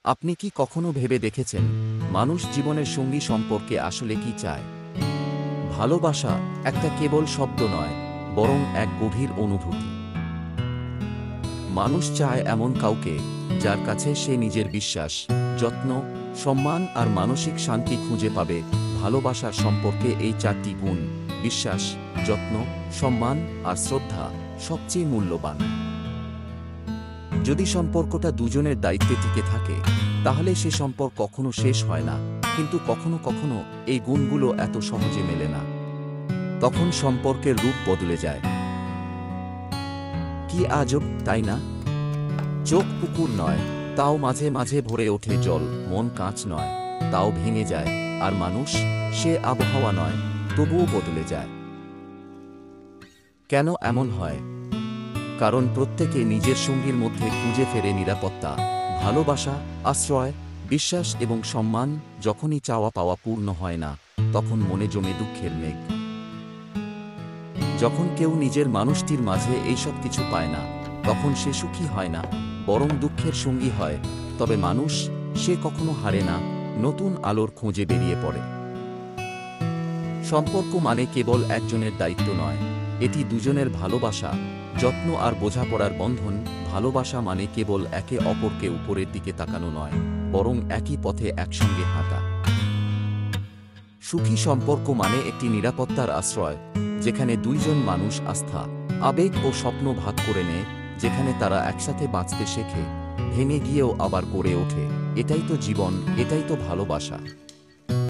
আপনি কি কখনো ভেবে দেখেছেন মানুষ জীবনের সঙ্গী সম্পর্কে আসলে কি চায়? ভালোবাসা একটা কেবল শব্দ নয়, বরং এক গভীর অনুভূতি। মানুষ চায় এমন কাউকে যার কাছে সে নিজের বিশ্বাস, যত্ন, সম্মান আর মানসিক শান্তি খুঁজে পাবে। ভালোবাসার সম্পর্কে এই চারটি গুণ, বিশ্বাস, যত্ন, সম্মান আর শ্রদ্ধা, সবচেয়ে মূল্যবান। যদি সম্পর্কটা দুজনের দায়িত্বে টিকে থাকে, তাহলে সে সম্পর্ক কখনো শেষ হয় না। কিন্তু কখনো কখনো এই গুণগুলো এত সহজে মেলে না। তখন সম্পর্কের রূপ বদলে যায়। কি আজব, তাই না? চোখ পুকুর নয়, তাও মাঝে মাঝে ভরে ওঠে জল। মন কাঁচ নয়, তাও ভেঙে যায়। আর মানুষ, সে আবহাওয়া নয়, তবুও বদলে যায়। কেন এমন হয়? কারণ প্রত্যেকে নিজের সঙ্গীর মধ্যে খুঁজে ফেরে নিরাপত্তা, ভালোবাসা, আশ্রয়, বিশ্বাস এবং সম্মান। যখনই চাওয়া পাওয়া পূর্ণ হয় না, তখন মনে জমে দুঃখের মেঘ। যখন কেউ নিজের মানুষটির মাঝে এইসব কিছু পায় না, তখন সে সুখী হয় না, বরং দুঃখের সঙ্গী হয়। তবে মানুষ, সে কখনো হারে না, নতুন আলোর খোঁজে বেরিয়ে পড়ে। সম্পর্ক মানে কেবল একজনের দায়িত্ব নয়, এটি দুজনের ভালোবাসা, যত্ন আর বোঝাপড়ার বন্ধন। ভালোবাসা মানে কেবল একে অপরকে উপরের দিকে তাকানো নয়, বরং একই পথে একসঙ্গে হাঁটা। সুখী সম্পর্ক মানে একটি নিরাপত্তার আশ্রয়, যেখানে দুইজন মানুষ আস্থা, আবেগ ও স্বপ্ন ভাগ করে নেয়, যেখানে তারা একসাথে বাঁচতে শেখে, ভেঙে গিয়েও আবার গড়ে ওঠে। এটাই তো জীবন, এটাই তো ভালোবাসা।